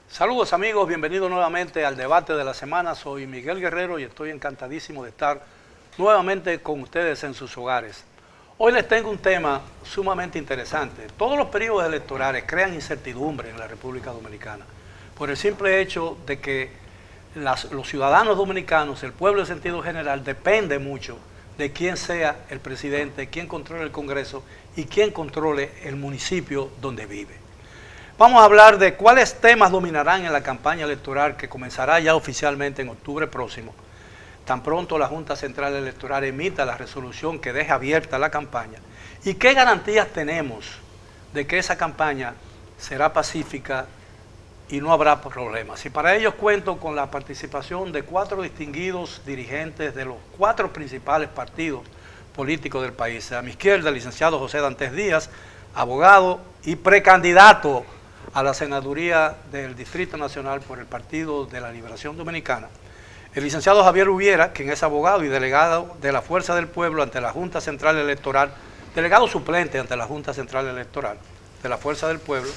Saludos amigos, bienvenidos nuevamente al debate de la semana. Soy Miguel Guerrero y estoy encantadísimo de estar nuevamente con ustedes en sus hogares. Hoy les tengo un tema sumamente interesante. Todos los periodos electorales crean incertidumbre en la República Dominicana por el simple hecho de que los ciudadanos dominicanos, el pueblo en sentido general, depende mucho de quién sea el presidente, quién controle el Congreso y quién controle el municipio donde vive. Vamos a hablar de cuáles temas dominarán en la campaña electoral que comenzará ya oficialmente en octubre próximo. Tan pronto la Junta Central Electoral emita la resolución que deja abierta la campaña. ¿Y qué garantías tenemos de que esa campaña será pacífica y no habrá problemas? Y para ello cuento con la participación de 4 distinguidos dirigentes de los 4 principales partidos políticos del país. A mi izquierda, el licenciado José Dantes Díaz, abogado y precandidato a la senaduría del Distrito Nacional por el Partido de la Liberación Dominicana. El licenciado Javier Hubiera, quien es abogado y delegado de la Fuerza del Pueblo ante la Junta Central Electoral, delegado suplente ante la Junta Central Electoral de la Fuerza del Pueblo.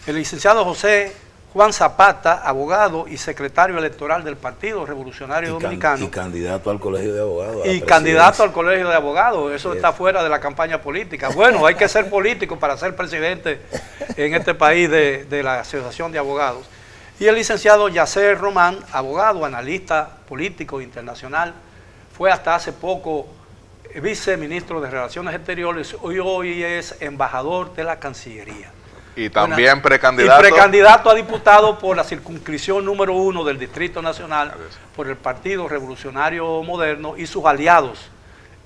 El licenciado José Juan Zapata, abogado y secretario electoral del Partido Revolucionario Dominicano. Y candidato al Colegio de Abogados. Y candidato al Colegio de Abogados. Eso está fuera de la campaña política. Bueno, hay que ser político para ser presidente en este país de la Asociación de Abogados. Y el licenciado Yacer Román, abogado, analista político internacional, fue hasta hace poco viceministro de Relaciones Exteriores y hoy es embajador de la Cancillería. Y también precandidato. Y precandidato a diputado por la circunscripción número 1 del Distrito Nacional, por el Partido Revolucionario Moderno y sus aliados,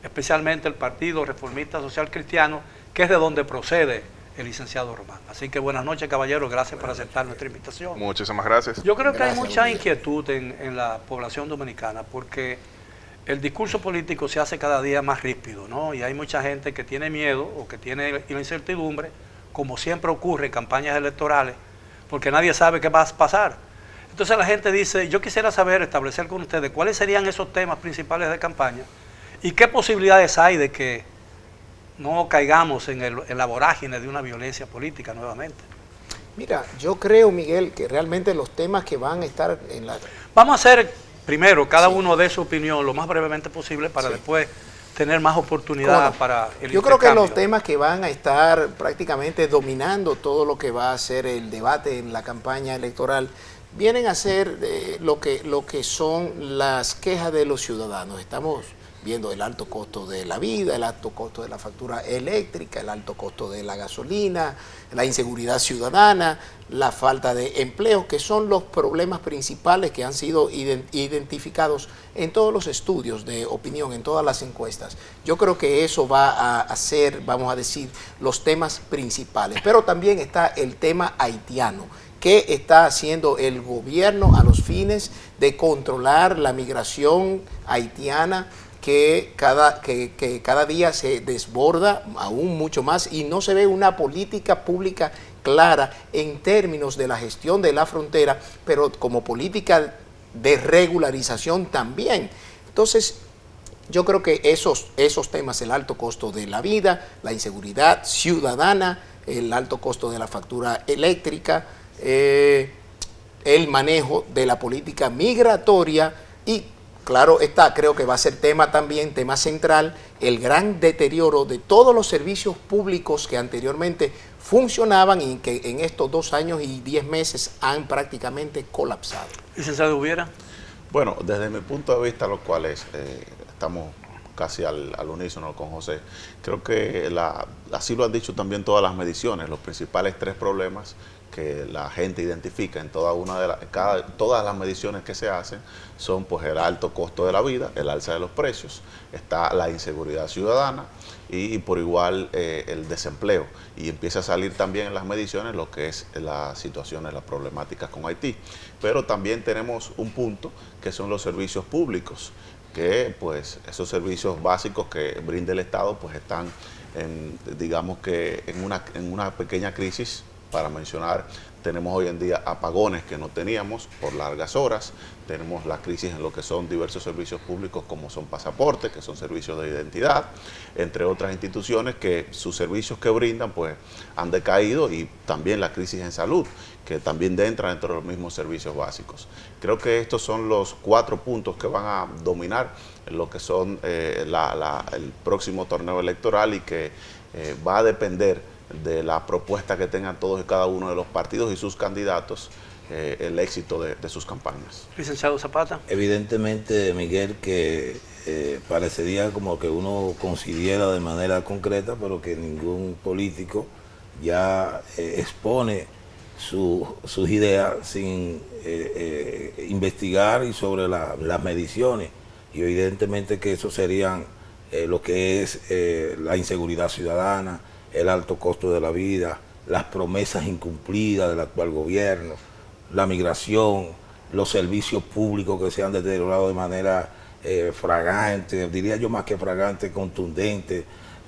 especialmente el Partido Reformista Social Cristiano, que es de donde procede el licenciado Román. Así que buenas noches, caballeros, gracias por aceptar nuestra invitación. Muchísimas gracias. Yo creo que hay mucha inquietud en la población dominicana porque el discurso político se hace cada día más ríspido, ¿no? Y hay mucha gente que tiene miedo o que tiene la incertidumbre, como siempre ocurre en campañas electorales, porque nadie sabe qué va a pasar. Entonces la gente dice, yo quisiera saber, establecer con ustedes, cuáles serían esos temas principales de campaña y qué posibilidades hay de que no caigamos en la vorágine de una violencia política nuevamente. Mira, yo creo, Miguel, que realmente los temas que van a estar en la... Vamos a hacer primero, cada uno dé su opinión lo más brevemente posible para después tener más oportunidad para el Yo creo que los temas que van a estar prácticamente dominando todo lo que va a ser el debate en la campaña electoral vienen a ser lo que son las quejas de los ciudadanos. Estamos viendo el alto costo de la vida, el alto costo de la factura eléctrica, el alto costo de la gasolina, la inseguridad ciudadana, la falta de empleo, que son los problemas principales que han sido identificados en todos los estudios de opinión, en todas las encuestas. Yo creo que eso va a ser, vamos a decir, los temas principales. Pero también está el tema haitiano. ¿Qué está haciendo el gobierno a los fines de controlar la migración haitiana que cada día se desborda aún mucho más y no se ve una política pública clara en términos de la gestión de la frontera, pero como política de regularización también? Entonces, yo creo que esos temas, el alto costo de la vida, la inseguridad ciudadana, el alto costo de la factura eléctrica, el manejo de la política migratoria y claro está, creo que va a ser tema también, tema central, el gran deterioro de todos los servicios públicos que anteriormente funcionaban y que en estos 2 años y 10 meses han prácticamente colapsado. Licenciado Hubiera. Bueno, desde mi punto de vista, los cuales estamos casi al unísono con José, creo que así lo han dicho también todas las mediciones, los principales 3 problemas que la gente identifica en todas las mediciones que se hacen son pues el alto costo de la vida, el alza de los precios, está la inseguridad ciudadana y por igual el desempleo, y empieza a salir también en las mediciones lo que es las situaciones, las problemáticas con Haití. Pero también tenemos un punto que son los servicios públicos, que pues esos servicios básicos que brinda el Estado pues están digamos que en una pequeña crisis para mencionar. Tenemos hoy en día apagones que no teníamos por largas horas. Tenemos la crisis en lo que son diversos servicios públicos como son pasaportes, que son servicios de identidad, entre otras instituciones que sus servicios que brindan pues han decaído, y también la crisis en salud, que también entra dentro de los mismos servicios básicos. Creo que estos son los 4 puntos que van a dominar lo que son el próximo torneo electoral, y que va a depender de la propuesta que tengan todos y cada uno de los partidos y sus candidatos, el éxito de sus campañas. Licenciado Zapata. Evidentemente, Miguel, que parecería como que uno considera de manera concreta, pero que ningún político ya expone sus ideas sin investigar y sobre las mediciones, y evidentemente que eso serían lo que es la inseguridad ciudadana, el alto costo de la vida, las promesas incumplidas del actual gobierno, la migración, los servicios públicos que se han deteriorado de manera fragante, diría yo más que fragante, contundente,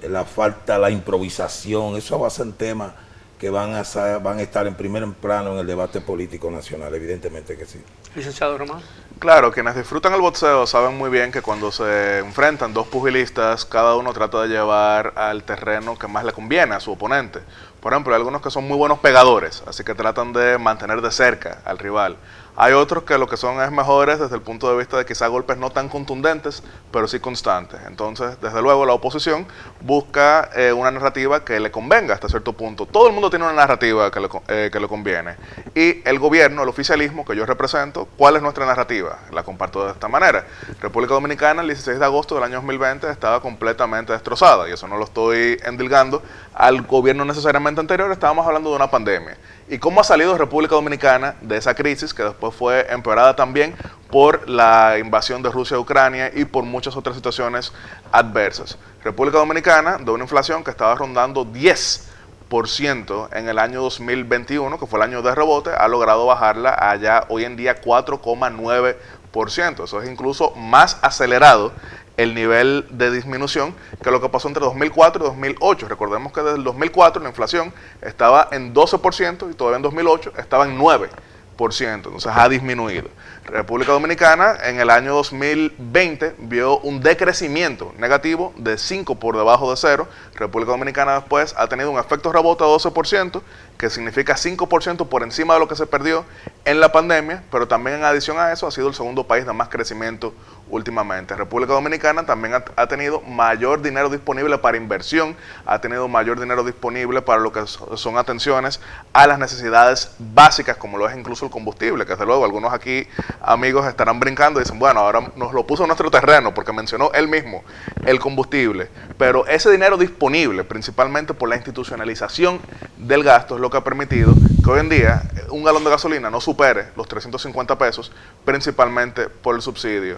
la falta, la improvisación. Eso va a ser temas que van a estar en primer plano en el debate político nacional, evidentemente que sí. Licenciado Román. Claro, quienes disfrutan el boxeo saben muy bien que cuando se enfrentan dos pugilistas, cada uno trata de llevar al terreno que más le conviene a su oponente. Por ejemplo, hay algunos que son muy buenos pegadores, así que tratan de mantener de cerca al rival. Hay otros que lo que son es mejores desde el punto de vista de quizá golpes no tan contundentes, pero sí constantes. Entonces, desde luego, la oposición busca una narrativa que le convenga hasta cierto punto. Todo el mundo tiene una narrativa que le conviene. Y el gobierno, el oficialismo que yo represento, ¿cuál es nuestra narrativa? La comparto de esta manera. República Dominicana, el 16 de agosto del año 2020, estaba completamente destrozada, y eso no lo estoy endilgando al gobierno necesariamente anterior. Estábamos hablando de una pandemia. ¿Y cómo ha salido República Dominicana de esa crisis, que después fue empeorada también por la invasión de Rusia a Ucrania y por muchas otras situaciones adversas? República Dominicana, de una inflación que estaba rondando 10% en el año 2021, que fue el año de rebote, ha logrado bajarla a ya hoy en día 4,9%. Eso es incluso más acelerado el nivel de disminución que lo que pasó entre 2004 y 2008. Recordemos que desde el 2004 la inflación estaba en 12% y todavía en 2008 estaba en 9%. Entonces ha disminuido. República Dominicana en el año 2020 vio un decrecimiento negativo de 5 por debajo de 0. República Dominicana después ha tenido un efecto rebote de 12%, que significa 5% por encima de lo que se perdió en la pandemia, pero también en adición a eso ha sido el segundo país de más crecimiento últimamente. República Dominicana también ha tenido mayor dinero disponible para inversión, ha tenido mayor dinero disponible para lo que son atenciones a las necesidades básicas, como lo es incluso el combustible, que desde luego algunos aquí amigos estarán brincando y dicen, bueno, ahora nos lo puso en nuestro terreno porque mencionó él mismo el combustible, pero ese dinero disponible, principalmente por la institucionalización del gasto, es lo que ha permitido que hoy en día un galón de gasolina no supere los 350 pesos, principalmente por el subsidio.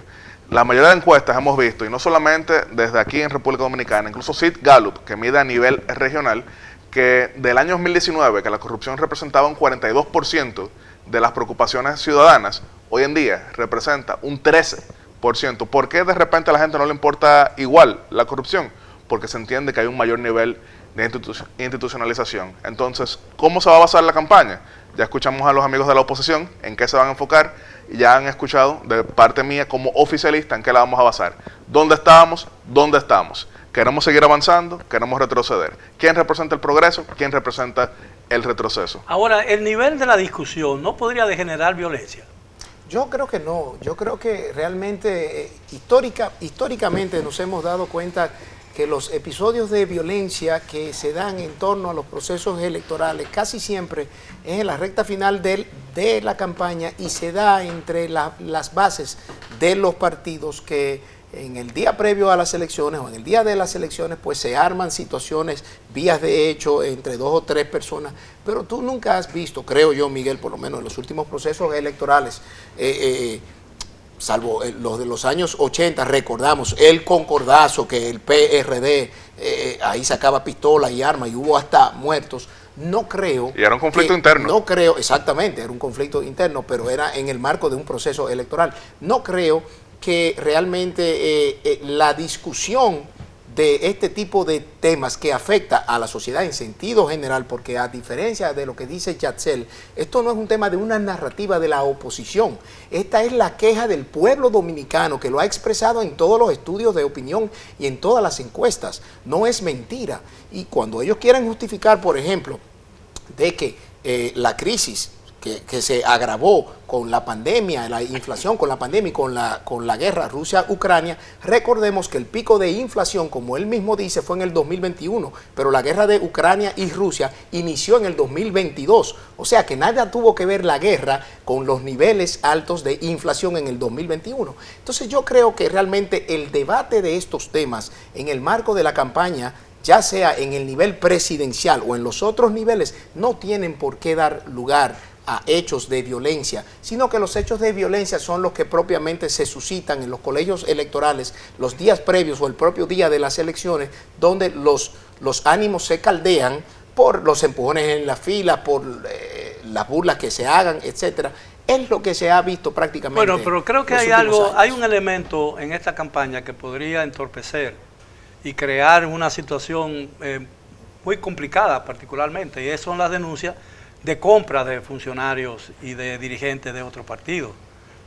La mayoría de encuestas hemos visto, y no solamente desde aquí en República Dominicana, incluso Sid Gallup, que mide a nivel regional, que del año 2019, que la corrupción representaba un 42% de las preocupaciones ciudadanas, hoy en día representa un 13%. ¿Por qué de repente a la gente no le importa igual la corrupción? Porque se entiende que hay un mayor nivel de institucionalización. Entonces, ¿cómo se va a basar la campaña? Ya escuchamos a los amigos de la oposición en qué se van a enfocar, y ya han escuchado de parte mía como oficialista en qué la vamos a basar. ¿Dónde estábamos? ¿Dónde estamos? ¿Queremos seguir avanzando? ¿Queremos retroceder? ¿Quién representa el progreso? ¿Quién representa el retroceso? Ahora, el nivel de la discusión no podría degenerar violencia. Yo creo que no. Yo creo que realmente históricamente nos hemos dado cuenta que los episodios de violencia que se dan en torno a los procesos electorales casi siempre es en la recta final de la campaña, y se da entre las bases de los partidos, que en el día previo a las elecciones o en el día de las elecciones pues se arman situaciones, vías de hecho entre 2 o 3 personas, pero tú nunca has visto, creo yo, Miguel, por lo menos en los últimos procesos electorales, salvo los de los años 80, recordamos el concordazo que el PRD ahí sacaba pistolas y armas y hubo hasta muertos. No creo. Y era un conflicto interno. No creo, exactamente, era un conflicto interno, pero era en el marco de un proceso electoral. No creo que realmente la discusión de este tipo de temas que afecta a la sociedad en sentido general, porque a diferencia de lo que dice Yatzel, esto no es un tema de una narrativa de la oposición, esta es la queja del pueblo dominicano que lo ha expresado en todos los estudios de opinión y en todas las encuestas, no es mentira. Y cuando ellos quieren justificar, por ejemplo, de que la crisis que se agravó con la pandemia, la inflación con la pandemia y con la guerra Rusia-Ucrania, recordemos que el pico de inflación, como él mismo dice, fue en el 2021, pero la guerra de Ucrania y Rusia inició en el 2022, o sea que nada tuvo que ver la guerra con los niveles altos de inflación en el 2021. Entonces yo creo que realmente el debate de estos temas en el marco de la campaña, ya sea en el nivel presidencial o en los otros niveles, no tienen por qué dar lugar a hechos de violencia, sino que los hechos de violencia son los que propiamente se suscitan en los colegios electorales los días previos o el propio día de las elecciones, donde los ánimos se caldean por los empujones en la fila, por las burlas que se hagan, etcétera. Es lo que se ha visto prácticamente. Bueno, pero creo que hay algo, hay un elemento en esta campaña que podría entorpecer y crear una situación muy complicada particularmente, y son las denuncias de compra de funcionarios y de dirigentes de otros partidos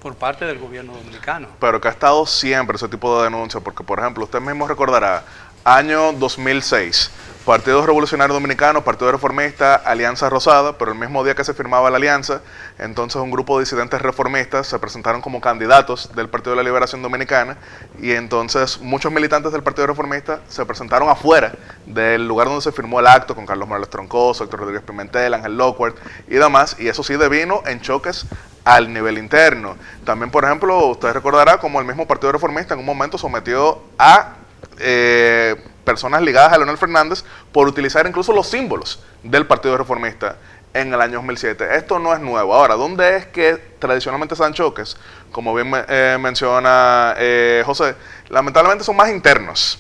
por parte del gobierno dominicano. Pero que ha estado siempre ese tipo de denuncias, porque por ejemplo, usted mismo recordará, año 2006, Partido Revolucionario Dominicano, Partido Reformista, Alianza Rosada, pero el mismo día que se firmaba la alianza, entonces un grupo de disidentes reformistas se presentaron como candidatos del Partido de la Liberación Dominicana, y entonces muchos militantes del Partido Reformista se presentaron afuera del lugar donde se firmó el acto, con Carlos Morales Troncoso, Héctor Rodríguez Pimentel, Ángel Lockwood y demás, y eso sí devino en choques al nivel interno. También, por ejemplo, usted recordará como el mismo Partido Reformista en un momento sometió a personas ligadas a Leonel Fernández por utilizar incluso los símbolos del Partido Reformista en el año 2007. Esto no es nuevo. Ahora, ¿dónde es que tradicionalmente se dan choques? Como bien menciona José, lamentablemente son más internos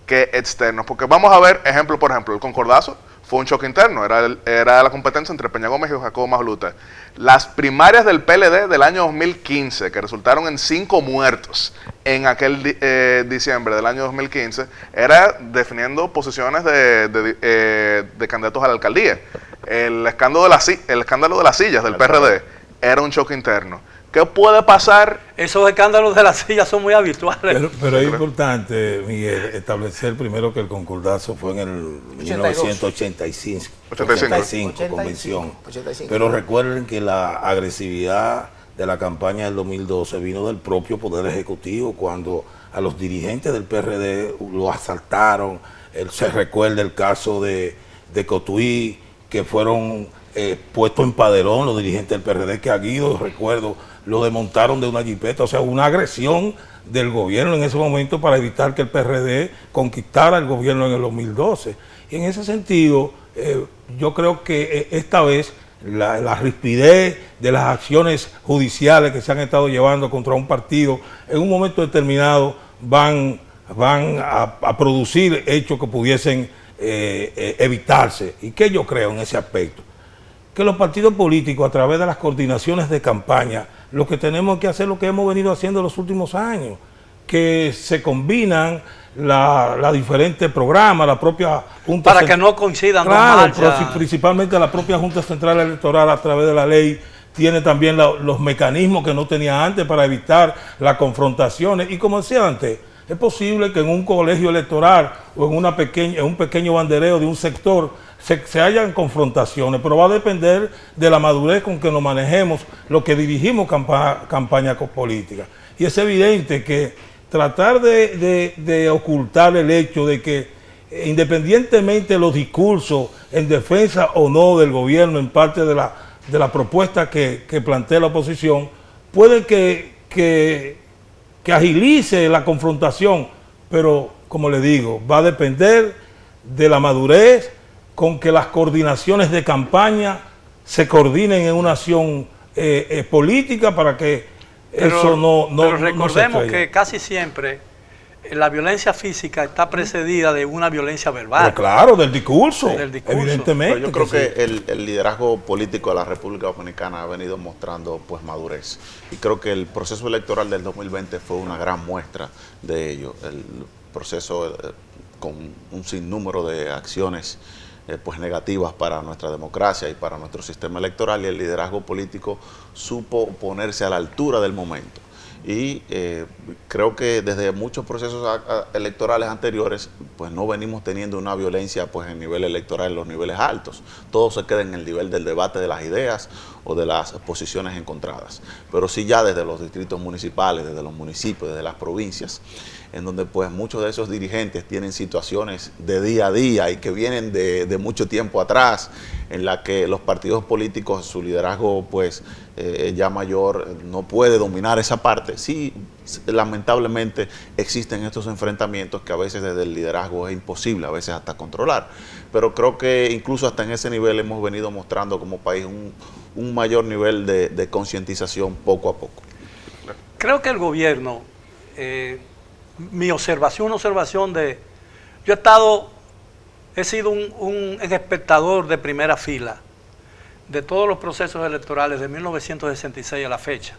que externos, porque vamos a ver, por ejemplo, el concordazo fue un choque interno, era la competencia entre Peña Gómez y Jacobo Magluta. Las primarias del PLD del año 2015, que resultaron en 5 muertos en aquel diciembre del año 2015, era definiendo posiciones de candidatos a la alcaldía. El escándalo de las sillas del PRD era un choque interno. ¿Qué puede pasar? Esos escándalos de las sillas son muy habituales. Pero es importante, Miguel, establecer primero que el concordazo fue en el 1985, 85, convención. 85. Pero recuerden que la agresividad de la campaña del 2012 vino del propio Poder Ejecutivo, cuando a los dirigentes del PRD lo asaltaron. Se recuerda el caso de Cotuí, que fueron puestos en Paderón los dirigentes del PRD, que a Guido, recuerdo, lo desmontaron de una jipeta. O sea, una agresión del gobierno en ese momento para evitar que el PRD conquistara el gobierno en el 2012. Y en ese sentido, yo creo que esta vez la rispidez de las acciones judiciales que se han estado llevando contra un partido, en un momento determinado van a producir hechos que pudiesen evitarse. ¿Y qué yo creo en ese aspecto? Que los partidos políticos, a través de las coordinaciones de campaña, lo que tenemos que hacer, lo que hemos venido haciendo en los últimos años, que se combinan los diferentes programas, la propia Junta para que no coincidan claro, principalmente la propia Junta Central Electoral, a través de la ley, tiene también los mecanismos que no tenía antes para evitar las confrontaciones. Y como decía antes, es posible que en un colegio electoral o en un pequeño bandereo de un sector se hayan confrontaciones, pero va a depender de la madurez con que nos manejemos lo que dirigimos campaña política. Y es evidente que tratar de ocultar el hecho de que, independientemente de los discursos en defensa o no del gobierno en parte de la propuesta que plantea la oposición, puede que agilice la confrontación, pero como le digo, va a depender de la madurez con que las coordinaciones de campaña se coordinen en una acción política para que eso no pero recordemos que casi siempre la violencia física está precedida de una violencia verbal. Pero claro, del discurso, evidentemente. Pero yo creo que el liderazgo político de la República Dominicana ha venido mostrando pues madurez. Y creo que el proceso electoral del 2020 fue una gran muestra de ello. El proceso con un sinnúmero de acciones pues negativas para nuestra democracia y para nuestro sistema electoral, y el liderazgo político supo ponerse a la altura del momento. Y creo que desde muchos procesos electorales anteriores, pues no venimos teniendo una violencia pues en nivel electoral en los niveles altos. Todo se queda en el nivel del debate de las ideas o de las posiciones encontradas. Pero sí ya desde los distritos municipales, desde los municipios, desde las provincias, en donde pues muchos de esos dirigentes tienen situaciones de día a día y que vienen de mucho tiempo atrás, en la que los partidos políticos, su liderazgo pues ya mayor no puede dominar esa parte. Sí, lamentablemente existen estos enfrentamientos que a veces desde el liderazgo es imposible, a veces hasta controlar, pero creo que incluso hasta en ese nivel hemos venido mostrando como país un mayor nivel de concientización poco a poco. Creo que el gobierno, mi observación de... Yo he sido un espectador de primera fila de todos los procesos electorales de 1966 a la fecha.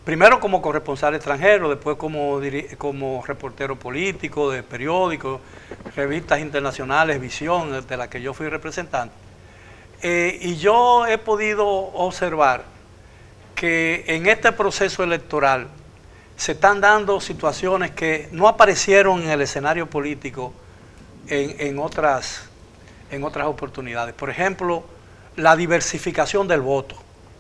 Primero como corresponsal extranjero, después como reportero político de periódicos, revistas internacionales, Visión, de la que yo fui representante. Y yo he podido observar que en este proceso electoral se están dando situaciones que no aparecieron en el escenario político en otras oportunidades. Por ejemplo, la diversificación del voto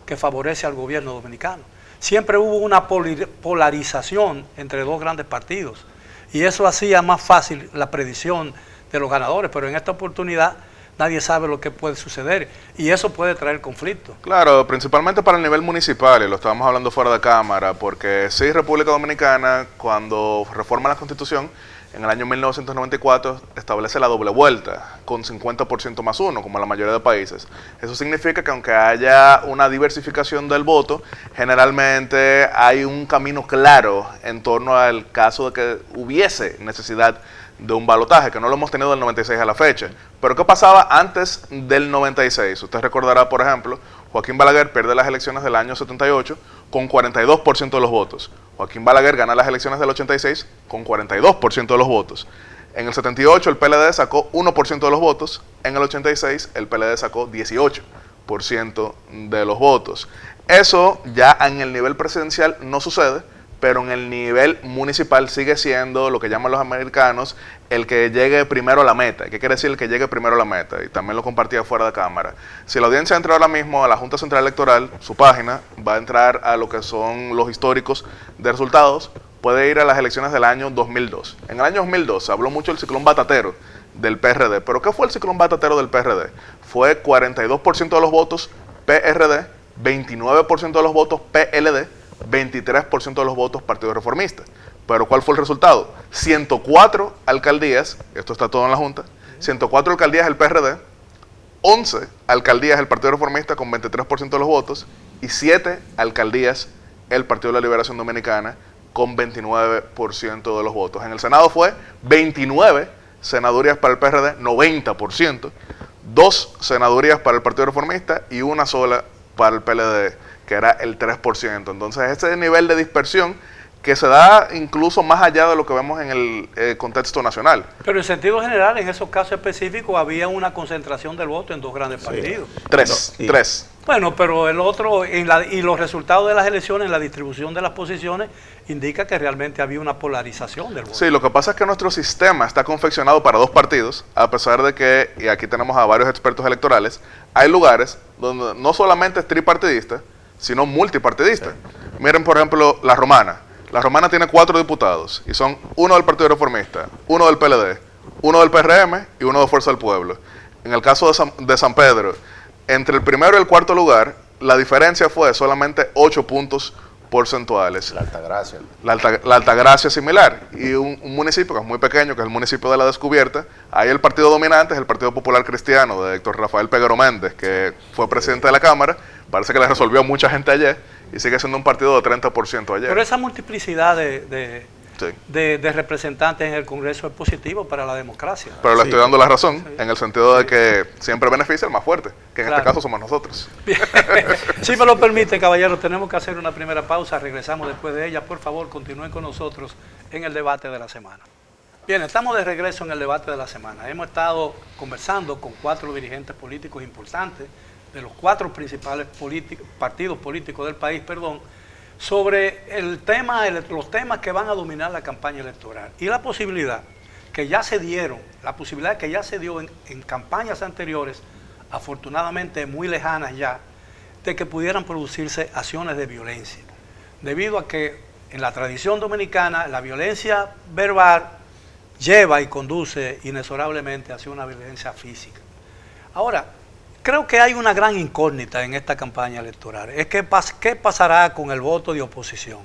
que favorece al gobierno dominicano. Siempre hubo una polarización entre dos grandes partidos y eso hacía más fácil la predicción de los ganadores, pero en esta oportunidad nadie sabe lo que puede suceder y eso puede traer conflicto. Claro, principalmente para el nivel municipal, y lo estábamos hablando fuera de cámara, porque sí, República Dominicana, cuando reforma la Constitución, en el año 1994 establece la doble vuelta, con 50% más uno, como en la mayoría de países. Eso significa que aunque haya una diversificación del voto, generalmente hay un camino claro en torno al caso de que hubiese necesidad de un balotaje, que no lo hemos tenido del 96 a la fecha. Pero ¿qué pasaba antes del 96? Usted recordará, por ejemplo, Joaquín Balaguer pierde las elecciones del año 78 con 42% de los votos. Joaquín Balaguer gana las elecciones del 86 con 42% de los votos. En el 78 el PLD sacó 1% de los votos, en el 86 el PLD sacó 18% de los votos. Eso ya en el nivel presidencial no sucede, pero en el nivel municipal sigue siendo lo que llaman los americanos el que llegue primero a la meta. ¿Qué quiere decir el que llegue primero a la meta? Y también lo compartía fuera de cámara. Si la audiencia entra ahora mismo a la Junta Central Electoral, su página va a entrar a lo que son los históricos de resultados, puede ir a las elecciones del año 2002. En el año 2002 se habló mucho del ciclón batatero del PRD, pero ¿qué fue el ciclón batatero del PRD? Fue 42% de los votos PRD, 29% de los votos PLD, 23% de los votos Partido Reformista. Pero ¿cuál fue el resultado? 104 alcaldías, esto está todo en la Junta, 104 alcaldías el PRD, 11 alcaldías el Partido Reformista con 23% de los votos y 7 alcaldías el Partido de la Liberación Dominicana con 29% de los votos. En el Senado fue 29 senadurías para el PRD, 90%, 2 senadurías para el Partido Reformista y una sola para el PLD, que era el 3%. Entonces, ese nivel de dispersión que se da incluso más allá de lo que vemos en el contexto nacional. Pero en sentido general, en esos casos específicos, había una concentración del voto en dos grandes partidos. Tres. Bueno, pero el otro, y los resultados de las elecciones, la distribución de las posiciones, indica que realmente había una polarización del voto. Sí, lo que pasa es que nuestro sistema está confeccionado para dos partidos, a pesar de que, y aquí tenemos a varios expertos electorales, hay lugares donde no solamente es tripartidista, sino multipartidista. Miren, por ejemplo, La Romana. La Romana tiene 4 diputados y son uno del Partido Reformista, uno del PLD, uno del PRM y uno de Fuerza del Pueblo. En el caso de San Pedro, entre el primero y el cuarto lugar, la diferencia fue solamente 8 puntos porcentuales. La Altagracia. La Altagracia es similar. Y un municipio que es muy pequeño, que es el municipio de La Descubierta, ahí el partido dominante es el Partido Popular Cristiano de Héctor Rafael Peguero Méndez, que fue presidente de la Cámara. Parece que le resolvió a mucha gente ayer y sigue siendo un partido de 30% ayer. Pero esa multiplicidad de representantes en el Congreso es positivo para la democracia. Pero le estoy dando la razón, en el sentido de que siempre beneficia al más fuerte, que en este caso somos nosotros. Bien. Si me lo permite, caballero, tenemos que hacer una primera pausa, regresamos después de ella. Por favor, continúen con nosotros en el debate de la semana. Bien. Bien, estamos de regreso en el debate de la semana. Hemos estado conversando con 4 dirigentes políticos importantes de los 4 principales partidos políticos del país, sobre los temas que van a dominar la campaña electoral y la posibilidad que ya se dio en campañas anteriores, afortunadamente muy lejanas ya, de que pudieran producirse acciones de violencia, debido a que en la tradición dominicana la violencia verbal lleva y conduce inexorablemente hacia una violencia física. Ahora, creo que hay una gran incógnita en esta campaña electoral. Es ¿qué pasará con el voto de oposición?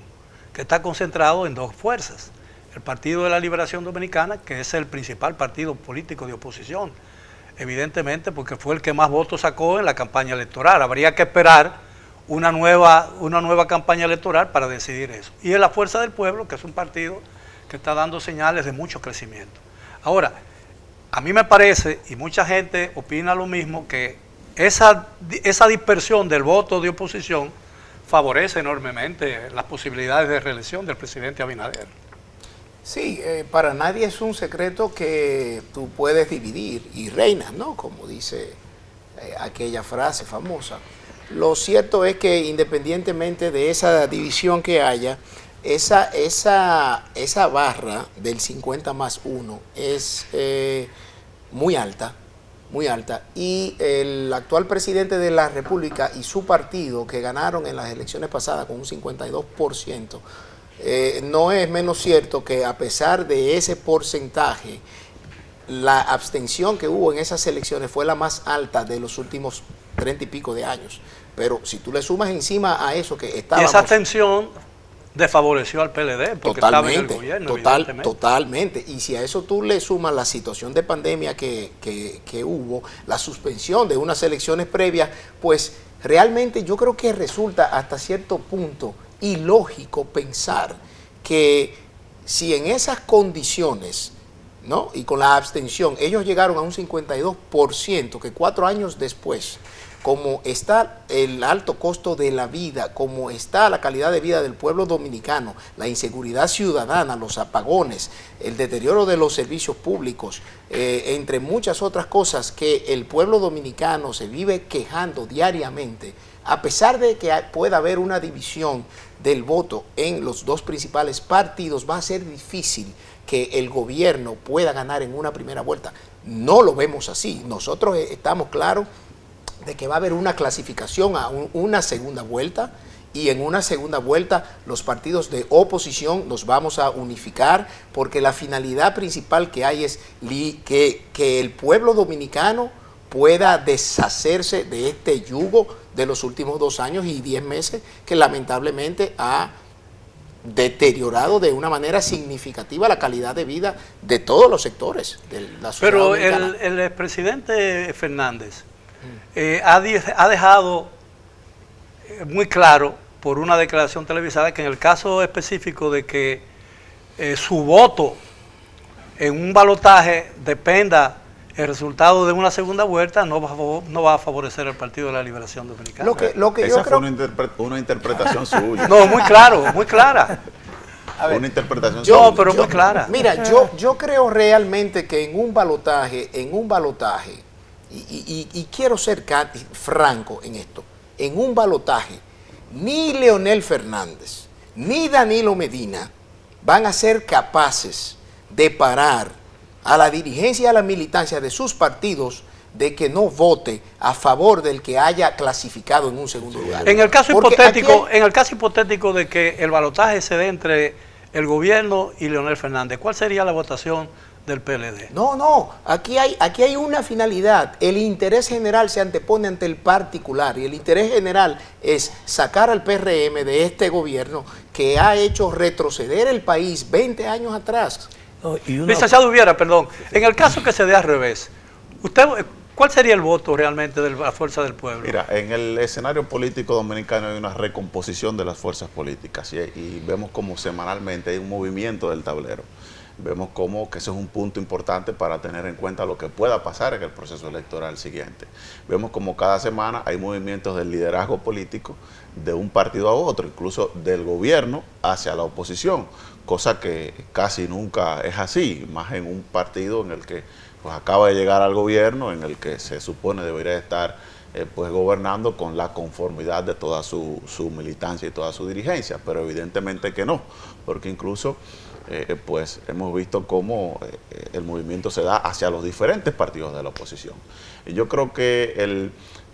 Que está concentrado en 2 fuerzas. El Partido de la Liberación Dominicana, que es el principal partido político de oposición, evidentemente porque fue el que más votos sacó en la campaña electoral. Habría que esperar una nueva campaña electoral para decidir eso. Y es la Fuerza del Pueblo, que es un partido que está dando señales de mucho crecimiento. Ahora, a mí me parece, y mucha gente opina lo mismo, que esa dispersión del voto de oposición favorece enormemente las posibilidades de reelección del presidente Abinader. Sí, para nadie es un secreto que tú puedes dividir y reinas, ¿no? Como dice aquella frase famosa. Lo cierto es que independientemente de esa división que haya, esa barra del 50+1 es muy alta, y el actual presidente de la República y su partido, que ganaron en las elecciones pasadas con un 52%, no es menos cierto que a pesar de ese porcentaje, la abstención que hubo en esas elecciones fue la más alta de los últimos 30 y pico de años. Pero si tú le sumas encima a eso que estábamos... Y esa abstención desfavoreció al PLD porque estaba en el gobierno, Totalmente. Y si a eso tú le sumas la situación de pandemia que hubo, la suspensión de unas elecciones previas, pues realmente yo creo que resulta hasta cierto punto ilógico pensar que si en esas condiciones, ¿no?, y con la abstención, ellos llegaron a un 52%, que 4 años después, como está el alto costo de la vida, como está la calidad de vida del pueblo dominicano, la inseguridad ciudadana, los apagones, el deterioro de los servicios públicos, entre muchas otras cosas que el pueblo dominicano se vive quejando diariamente, a pesar de que pueda haber una división del voto en los 2 principales partidos, va a ser difícil que el gobierno pueda ganar en una primera vuelta. No lo vemos así. Nosotros estamos claros de que va a haber una clasificación a una segunda vuelta, y en una segunda vuelta los partidos de oposición nos vamos a unificar, porque la finalidad principal que hay es que el pueblo dominicano pueda deshacerse de este yugo de los últimos 2 años y 10 meses que lamentablemente ha deteriorado de una manera significativa la calidad de vida de todos los sectores de la sociedad dominicana. Pero el expresidente Fernández ha dejado muy claro por una declaración televisada que en el caso específico de que su voto en un balotaje dependa el resultado de una segunda vuelta, no va a favorecer al Partido de la Liberación Dominicana. Esa fue una interpretación suya. No, muy claro, muy clara. A ver, una interpretación suya. pero muy clara. Mira, yo creo realmente que en un balotaje, y quiero ser franco en esto, en un balotaje, ni Leonel Fernández, ni Danilo Medina van a ser capaces de parar a la dirigencia y a la militancia de sus partidos de que no vote a favor del que haya clasificado en un segundo lugar. En el caso hipotético de que el balotaje se dé entre el gobierno y Leonel Fernández, ¿cuál sería la votación del PLD? No, aquí hay una finalidad. El interés general se antepone ante el particular, y el interés general es sacar al PRM de este gobierno que ha hecho retroceder el país 20 años atrás. Licenciado Ubiera, perdón, en el caso que se dé al revés, ¿cuál sería el voto realmente de la Fuerza del Pueblo? Mira, en el escenario político dominicano hay una recomposición de las fuerzas políticas y vemos como semanalmente hay un movimiento del tablero. vemos como que ese es un punto importante para tener en cuenta lo que pueda pasar en el proceso electoral siguiente. Vemos como cada semana hay movimientos del liderazgo político de un partido a otro, incluso del gobierno hacia la oposición, cosa que casi nunca es así, más en un partido en el que pues acaba de llegar al gobierno, en el que se supone debería estar pues gobernando con la conformidad de toda su militancia y toda su dirigencia, pero evidentemente que no, porque incluso pues hemos visto cómo el movimiento se da hacia los diferentes partidos de la oposición. Y yo creo que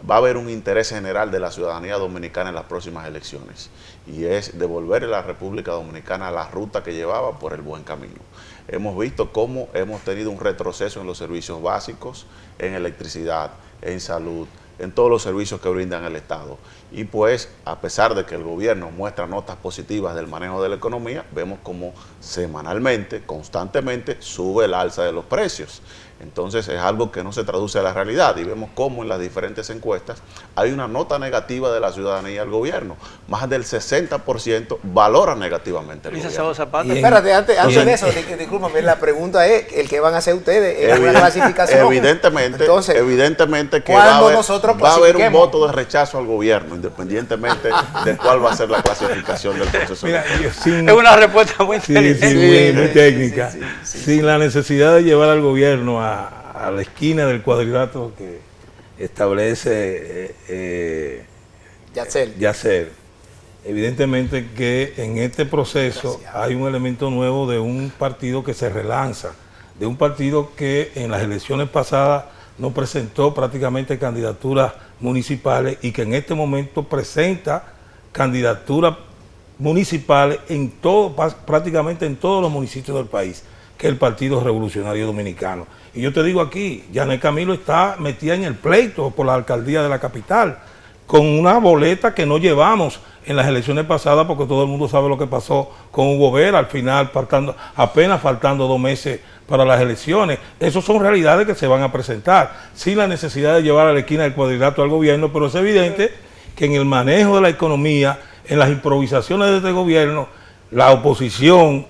va a haber un interés general de la ciudadanía dominicana en las próximas elecciones, y es devolver a la República Dominicana la ruta que llevaba por el buen camino. Hemos visto cómo hemos tenido un retroceso en los servicios básicos, en electricidad, en salud, en todos los servicios que brindan el Estado. Y pues, a pesar de que el gobierno muestra notas positivas del manejo de la economía, vemos como semanalmente, constantemente, sube el alza de los precios. Entonces es algo que no se traduce a la realidad, y vemos cómo en las diferentes encuestas hay una nota negativa de la ciudadanía al gobierno. Más del 60% valora negativamente el gobierno. Zapata. Espérate, antes de eso, discúlpame, la pregunta es, ¿el que van a hacer ustedes? ¿Es una clasificación? Entonces, evidentemente que va a haber un voto de rechazo al gobierno, independientemente de cuál va a ser la clasificación del proceso. Mira, es una respuesta muy inteligente. Muy técnica. Sin la necesidad de llevar al gobierno a la esquina del cuadrilátero que establece Yasser. Evidentemente que en este proceso hay un elemento nuevo de un partido que se relanza, de un partido que en las elecciones pasadas no presentó prácticamente candidaturas municipales y que en este momento presenta candidaturas municipales en todo, prácticamente en todos los municipios del país, que es el Partido Revolucionario Dominicano. Y yo te digo aquí, Yanet Camilo está metida en el pleito por la alcaldía de la capital, con una boleta que no llevamos en las elecciones pasadas, porque todo el mundo sabe lo que pasó con Hugo Vera, al final apenas faltando 2 meses para las elecciones. Esas son realidades que se van a presentar, sin la necesidad de llevar a la esquina del cuadrilátero al gobierno, pero es evidente que en el manejo de la economía, en las improvisaciones de este gobierno, la oposición,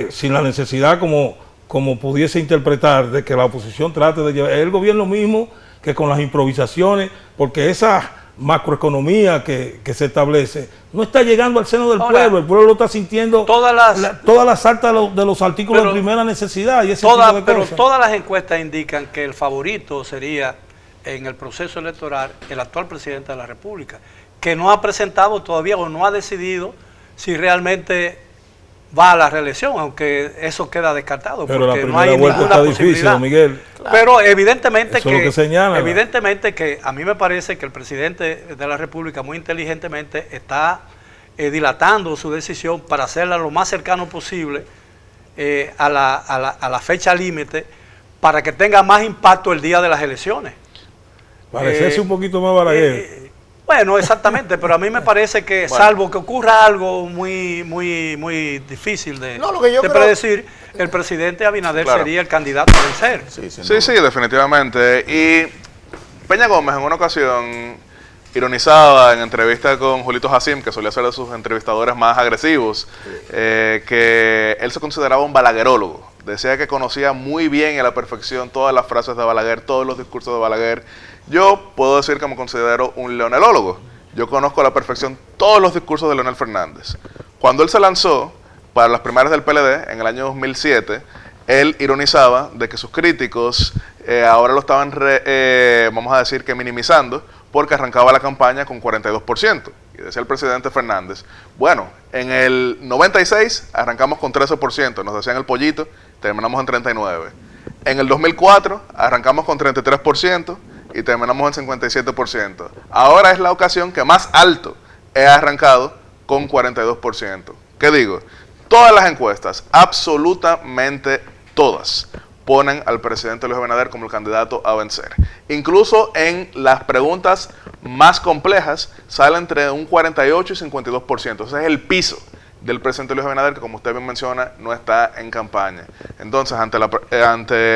sin la necesidad como pudiese interpretar de que la oposición trate de llevar, es el gobierno mismo que con las improvisaciones, porque esa macroeconomía que se establece no está llegando al seno del pueblo, el pueblo lo está sintiendo todas las altas de los artículos de primera necesidad y ese tipo de pero cosas. Todas las encuestas indican que el favorito sería en el proceso electoral el actual presidente de la República, que no ha presentado todavía o no ha decidido si realmente va a la reelección, aunque eso queda descartado. Pero porque la no hay primera vuelta está difícil, don Miguel. Claro. Pero evidentemente eso que señala, evidentemente que a mí me parece que el presidente de la República muy inteligentemente está dilatando su decisión para hacerla lo más cercano posible a la fecha límite, para que tenga más impacto el día de las elecciones. Parecerse un poquito más Balaguer. Bueno, exactamente, pero a mí me parece que, salvo que ocurra algo muy difícil de predecir, el presidente Abinader sería el candidato a vencer. Sí, definitivamente. Y Peña Gómez en una ocasión ironizaba en entrevista con Julito Jacim, que solía ser de sus entrevistadores más agresivos, que él se consideraba un balaguerólogo. Decía que conocía muy bien y a la perfección todas las frases de Balaguer, todos los discursos de Balaguer. Yo puedo decir que me considero un leonelólogo. Yo conozco a la perfección todos los discursos de Leonel Fernández. Cuando él se lanzó para las primarias del PLD en el año 2007, él ironizaba de que sus críticos ahora lo estaban, vamos a decir que minimizando, porque arrancaba la campaña con 42%. Y decía el presidente Fernández, bueno, en el 96 arrancamos con 13%, nos decían el pollito, terminamos en 39%. En el 2004 arrancamos con 33%, y terminamos en 57%. Ahora es la ocasión que más alto he arrancado con 42%. ¿Qué digo? Todas las encuestas, absolutamente todas, ponen al presidente Luis Abinader como el candidato a vencer. Incluso en las preguntas más complejas sale entre un 48 y 52%. Ese es el piso del presidente Luis Abinader, que como usted bien menciona, no está en campaña. Entonces, ante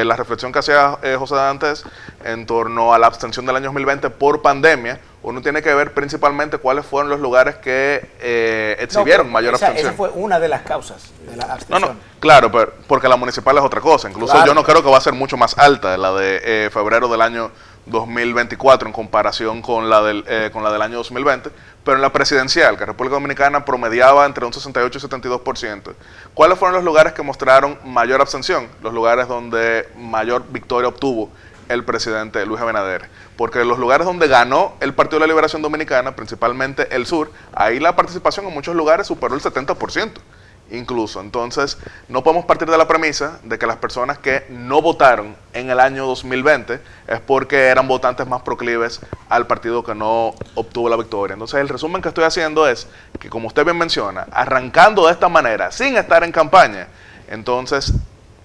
la reflexión que hacía José Dantes en torno a la abstención del año 2020 por pandemia, uno tiene que ver principalmente cuáles fueron los lugares que exhibieron mayor abstención. Esa fue una de las causas de la abstención. Claro, pero porque la municipal es otra cosa. Incluso Claro. yo no creo que va a ser mucho más alta la de febrero del año 2024 en comparación con la del año 2020, pero en la presidencial, que República Dominicana promediaba entre un 68 y 72%, ¿cuáles fueron los lugares que mostraron mayor abstención? Los lugares donde mayor victoria obtuvo el presidente Luis Abinader. Porque los lugares donde ganó el Partido de la Liberación Dominicana, principalmente el sur, ahí la participación en muchos lugares superó el 70%. Incluso. Entonces, no podemos partir de la premisa de que las personas que no votaron en el año 2020 es porque eran votantes más proclives al partido que no obtuvo la victoria. Entonces, el resumen que estoy haciendo es que, como usted bien menciona, arrancando de esta manera, sin estar en campaña, entonces,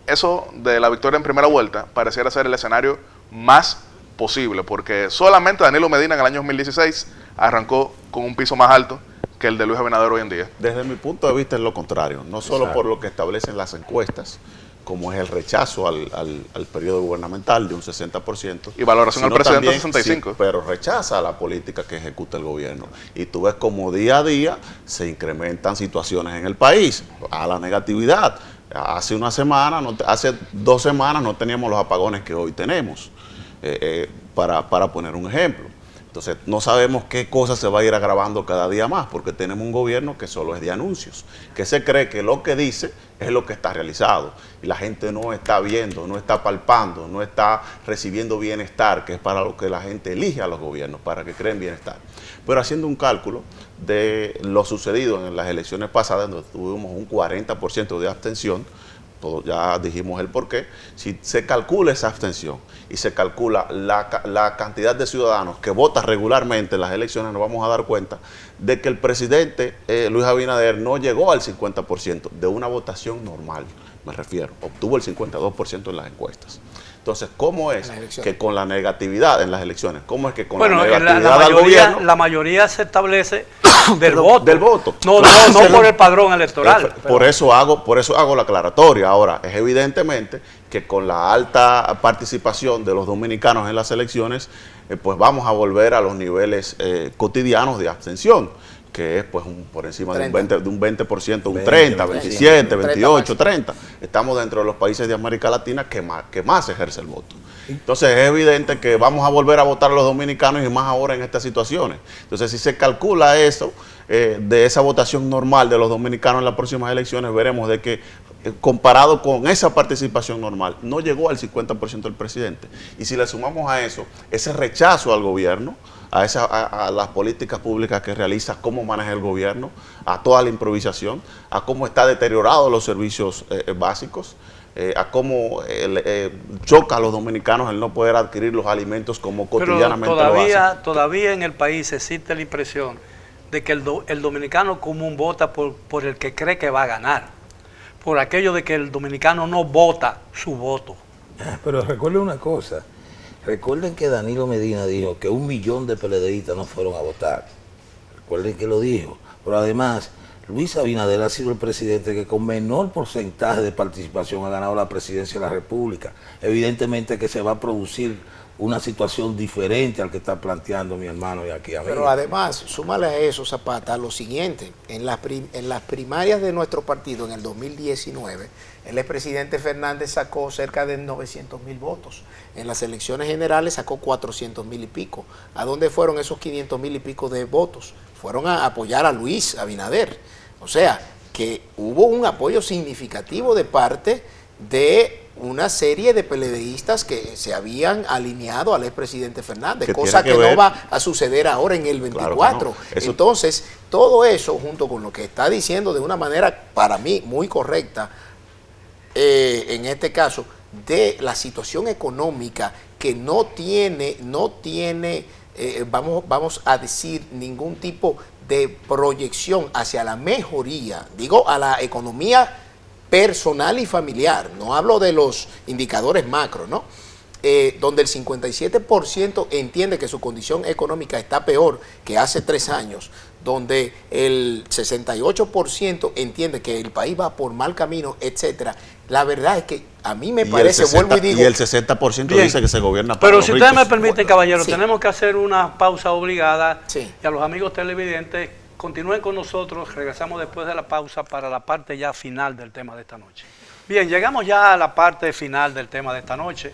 eso de la victoria en primera vuelta pareciera ser el escenario más posible, porque solamente Danilo Medina en el año 2016 arrancó con un piso más alto que el de Luis Abinader hoy en día. Desde mi punto de vista es lo contrario, no solo Exacto. por lo que establecen las encuestas, como es el rechazo al periodo gubernamental de un 60%. Y valoración al sino presidente también, 65. sí, pero rechaza la política que ejecuta el gobierno. Y tú ves como día a día se incrementan situaciones en el país, a la negatividad. Hace 2 semanas no teníamos los apagones que hoy tenemos, para poner un ejemplo. Entonces, no sabemos qué cosa se va a ir agravando cada día más, porque tenemos un gobierno que solo es de anuncios, que se cree que lo que dice es lo que está realizado. Y la gente no está viendo, no está palpando, no está recibiendo bienestar, que es para lo que la gente elige a los gobiernos, para que creen bienestar. Pero haciendo un cálculo de lo sucedido en las elecciones pasadas, donde tuvimos un 40% de abstención, ya dijimos el porqué. Si se calcula esa abstención y se calcula la cantidad de ciudadanos que votan regularmente en las elecciones, nos vamos a dar cuenta de que el presidente Luis Abinader no llegó al 50% de una votación normal, me refiero, obtuvo el 52% en las encuestas. Entonces, ¿cómo es que con la negatividad en las elecciones, cómo es que con la negatividad al gobierno? La mayoría se establece del voto. Del voto. No, Claro, no por el padrón electoral. Por eso hago la aclaratoria. Ahora, es evidentemente que con la alta participación de los dominicanos en las elecciones, pues vamos a volver a los niveles cotidianos de abstención, que es pues por encima de un 20%, un 30, 27, 28, 30. Estamos dentro de los países de América Latina que más ejerce el voto. Entonces es evidente que vamos a volver a votar a los dominicanos y más ahora en estas situaciones. Entonces si se calcula eso, de esa votación normal de los dominicanos en las próximas elecciones, veremos de que comparado con esa participación normal, no llegó al 50% el presidente. Y si le sumamos a eso, ese rechazo al gobierno, a las políticas públicas que realiza, cómo maneja el gobierno, a toda la improvisación, a cómo está deteriorado los servicios básicos, a cómo choca a los dominicanos el no poder adquirir los alimentos como cotidianamente lo hacen. Todavía en el país existe la impresión de que el dominicano común vota por el que cree que va a ganar, por aquello de que el dominicano no vota su voto. Pero recuerden una cosa, recuerden que Danilo Medina dijo que 1 millón de PLDistas no fueron a votar. Recuerden que lo dijo. Pero además, Luis Abinader ha sido el presidente que con menor porcentaje de participación ha ganado la presidencia de la República. Evidentemente que se va a producir una situación diferente al que está planteando mi hermano y aquí amigo. Pero además, súmale a eso, Zapata, lo siguiente. En las primarias de nuestro partido en el 2019, el expresidente Fernández sacó cerca de 900,000 votos. En las elecciones generales sacó 400,000 y pico. ¿A dónde fueron esos 500,000 y pico de votos? Fueron a apoyar a Luis Abinader. O sea, que hubo un apoyo significativo de parte de una serie de PLDistas que se habían alineado al expresidente Fernández, cosa que no va a suceder ahora en el 24. Claro que no. Entonces, todo eso, junto con lo que está diciendo de una manera, para mí, muy correcta, en este caso, de la situación económica que no tiene vamos a decir, ningún tipo de proyección hacia la mejoría, digo, a la economía personal y familiar, no hablo de los indicadores macro, ¿no? Donde el 57% entiende que su condición económica está peor que hace 3 años, donde el 68% entiende que el país va por mal camino, etcétera. La verdad es que A mí me parece, vuelvo y digo... Y el 60% Bien, dice que se gobierna para pero los si ustedes me ricos. permiten, caballeros, Sí. tenemos que hacer una pausa obligada. Sí. Y a los amigos televidentes, continúen con nosotros. Regresamos después de la pausa para la parte ya final del tema de esta noche. Bien, llegamos ya a la parte final del tema de esta noche.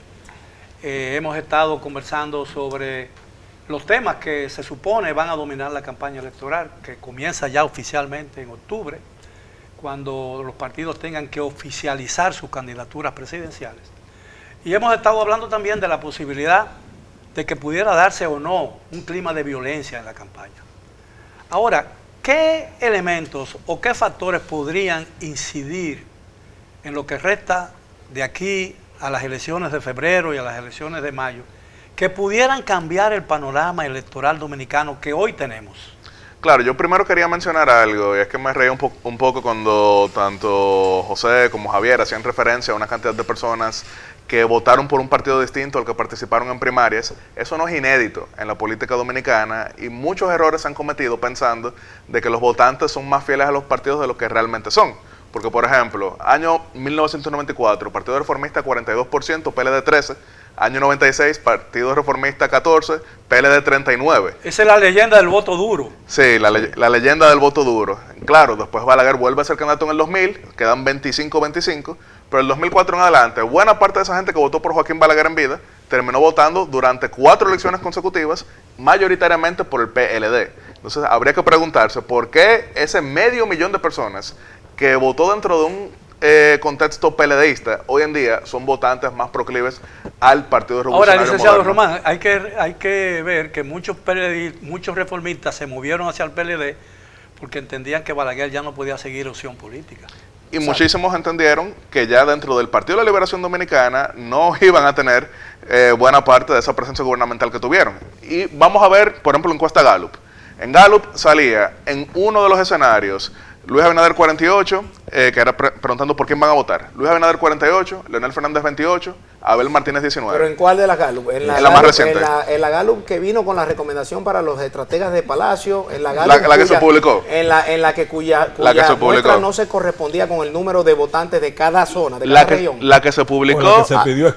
Hemos estado conversando sobre los temas que se supone van a dominar la campaña electoral, que comienza ya oficialmente en octubre, cuando los partidos tengan que oficializar sus candidaturas presidenciales. Y hemos estado hablando también de la posibilidad de que pudiera darse o no un clima de violencia en la campaña. Ahora, ¿qué elementos o qué factores podrían incidir en lo que resta de aquí a las elecciones de febrero y a las elecciones de mayo, que pudieran cambiar el panorama electoral dominicano que hoy tenemos? Claro, yo primero quería mencionar algo, y es que me reí un poco cuando tanto José como Javier hacían referencia a una cantidad de personas que votaron por un partido distinto al que participaron en primarias. Eso no es inédito en la política dominicana y muchos errores se han cometido pensando de que los votantes son más fieles a los partidos de lo que realmente son. Porque, por ejemplo, año 1994, Partido Reformista 42%, PLD 13%, año 96, Partido Reformista 14%, PLD 39%. Esa es la leyenda del voto duro. Sí, la leyenda del voto duro. Claro, después Balaguer vuelve a ser candidato en el 2000, quedan 25-25, pero el 2004 en adelante, buena parte de esa gente que votó por Joaquín Balaguer en vida, terminó votando durante 4 elecciones consecutivas, mayoritariamente por el PLD. Entonces, habría que preguntarse por qué ese 500.000 de personas que votó dentro de un contexto PLDista, hoy en día son votantes más proclives al Partido Revolucionario Ahora, licenciado Moderno. Román, hay que ver que muchos reformistas se movieron hacia el PLD porque entendían que Balaguer ya no podía seguir opción política. Y muchísimos entendieron que ya dentro del Partido de la Liberación Dominicana no iban a tener buena parte de esa presencia gubernamental que tuvieron. Y vamos a ver, por ejemplo, la encuesta Gallup. En Gallup salía en uno de los escenarios Luis Abinader 48, que era preguntando por quién van a votar. Luis Abinader 48, Leonel Fernández 28, Abel Martínez 19. ¿Pero en cuál de las Gallup? En la más reciente. En la Gallup que vino con la recomendación para los estrategas de Palacio, en la Gallup La que se publicó. En la que cuya La que se publicó. muestra no se correspondía con el número de votantes de cada zona, de La cada región. que se publicó. O la que se pidió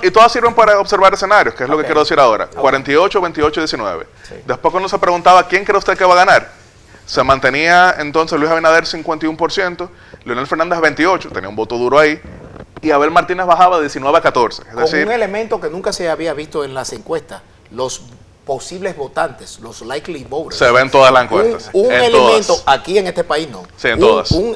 y todas sirven para observar escenarios, que es lo que quiero decir ahora. 48, 28 y 19. Sí. Después cuando se preguntaba quién cree usted que va a ganar, se mantenía entonces Luis Abinader 51%, Leonel Fernández 28%, tenía un voto duro ahí, y Abel Martínez bajaba de 19 a 14. Es Con decir, un elemento que nunca se había visto en las encuestas, los posibles votantes, los likely voters. se ven todas las encuestas. Un en elemento, todas. aquí en este país no. Sí, en todas. Un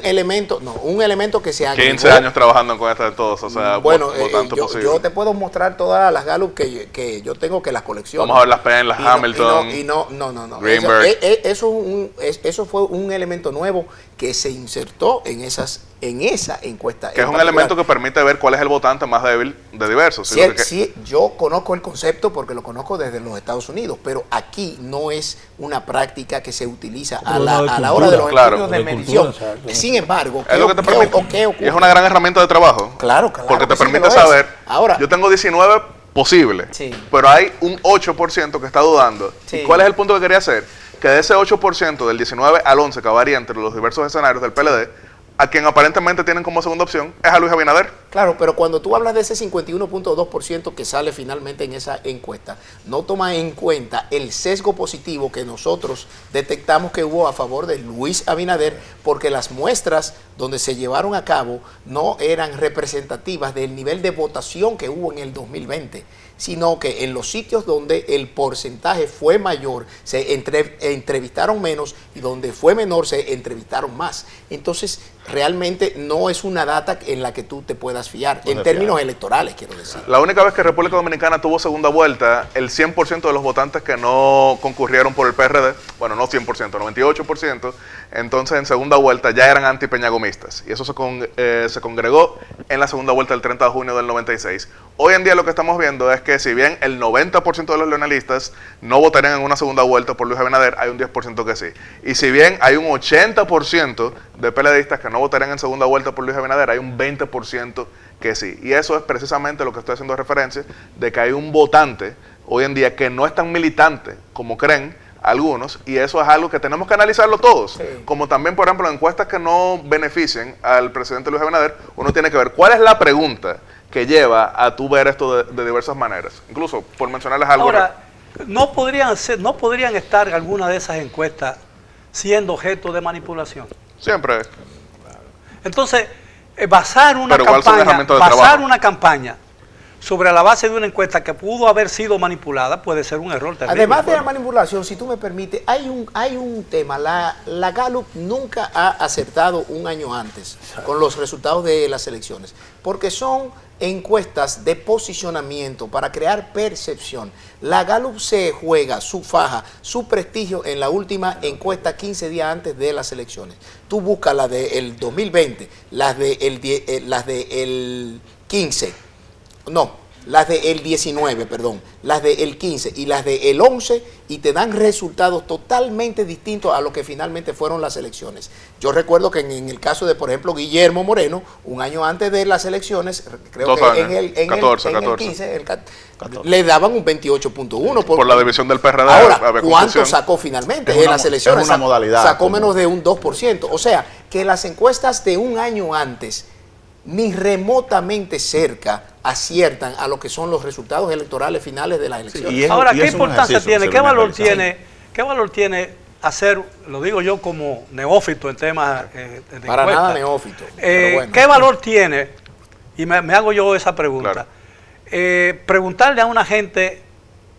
elemento que se agregó. 15 años trabajando en encuestas de todos, o sea, Bueno, votante posible. yo te puedo mostrar todas las Gallup que yo tengo, que las colecciono. Vamos a ver las Penn, las Hamilton. No. Greenberg. Eso fue un elemento nuevo que se insertó en esa encuesta. Que es un elemento que permite ver cuál es el votante más débil de diversos. Sí, sí, yo conozco el concepto porque lo conozco desde los Estados Unidos, pero aquí no es una práctica que se utiliza a la hora de los Claro. estudios de De medición. cultura, exacto. Sin embargo, Es lo que te permite. ¿qué ocurre? Y es una gran herramienta de trabajo. Claro, Porque te que sí que permite lo es. saber, Ahora, yo tengo 19 posible, Sí. pero hay un 8% que está dudando. Sí. ¿Y cuál es el punto que quería hacer? Que de ese 8%, del 19 al 11, que varía entre los diversos escenarios del PLD, a quien aparentemente tienen como segunda opción es a Luis Abinader. claro, pero cuando tú hablas de ese 51.2% que sale finalmente en esa encuesta, no toma en cuenta el sesgo positivo que nosotros detectamos que hubo a favor de Luis Abinader, porque las muestras donde se llevaron a cabo no eran representativas del nivel de votación que hubo en el 2020, sino que en los sitios donde el porcentaje fue mayor se entrevistaron menos y donde fue menor se entrevistaron más. Entonces, realmente no es una data en la que tú te puedas fiar, en términos electorales, quiero decir. La única vez que República Dominicana tuvo segunda vuelta, el 100% de los votantes que no concurrieron por el PRD, bueno, no 100%, 98%, entonces en segunda vuelta ya eran antipeñagomistas. Y eso se congregó en la segunda vuelta del 30 de junio del 96. Hoy en día lo que estamos viendo es que si bien el 90% de los leonelistas no votarían en una segunda vuelta por Luis Abinader, hay un 10% que sí. Y si bien hay un 80% de PLDistas que no votarían en segunda vuelta por Luis Abinader, hay un 20% que sí. Y eso es precisamente lo que estoy haciendo referencia, de que hay un votante hoy en día que no es tan militante como creen algunos, y eso es algo que tenemos que analizarlo todos. Sí. Como también, por ejemplo, en encuestas que no beneficien al presidente Luis Abinader, uno tiene que ver cuál es la pregunta que lleva a tú ver esto de diversas maneras. Incluso, por mencionarles algo. Ahora, no podrían estar algunas de esas encuestas siendo objeto de manipulación. Siempre. Entonces, basar una Pero igual son herramientas de trabajo. campaña sobre la base de una encuesta que pudo haber sido manipulada puede ser un error terrible. Además de la manipulación, si tú me permites, hay un tema. La Gallup nunca ha acertado un año antes con los resultados de las elecciones, porque son encuestas de posicionamiento para crear percepción. La Gallup se juega su faja, su prestigio en la última encuesta 15 días antes de las elecciones. Tú buscas las del 2020, las del 15, no, las del 19, perdón, las del 15 y las del 11, y te dan resultados totalmente distintos a lo que finalmente fueron las elecciones. Yo recuerdo que en el caso de, por ejemplo, Guillermo Moreno, un año antes de las elecciones, creo que en el 15, le daban un 28.1. Por la división del PRD. Ahora, ¿cuánto sacó finalmente en las elecciones? Es una modalidad. Sacó menos de un 2%. O sea, que las encuestas de un año antes ni remotamente cerca aciertan a lo que son los resultados electorales finales de las elecciones. Sí, Ahora, y ¿qué es un importancia ejercicio tiene? que ¿Qué se viene valor realizando. ¿Qué valor tiene hacer, lo digo yo como neófito en temas de Para encuesta, nada neófito. Pero bueno. ¿qué valor tiene? Y me hago yo esa pregunta. Claro. Preguntarle a una gente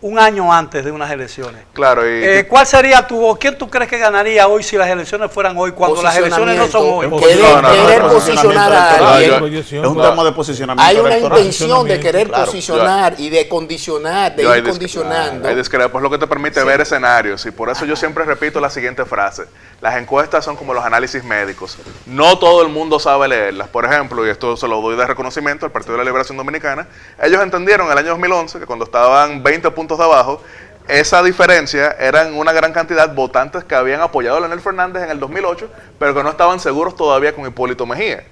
un año antes de unas elecciones. Claro, y ¿Cuál sería quién tú crees que ganaría hoy si las elecciones fueran hoy, cuando las elecciones no son hoy? Querer posicionar a alguien. Es un tema de posicionamiento Hay una electoral. intención de querer Claro. posicionar y de condicionar, de ir condicionando. Hay discrepancias, pues lo que te permite ver escenarios, y por eso yo siempre repito la siguiente frase: las encuestas son como los análisis médicos, no todo el mundo sabe leerlas. Por ejemplo, y esto se lo doy de reconocimiento al Partido de la Liberación Dominicana, ellos entendieron en el año 2011 que cuando estaban 20 puntos de abajo, esa diferencia eran una gran cantidad de votantes que habían apoyado a Leonel Fernández en el 2008, pero que no estaban seguros todavía con Hipólito Mejía,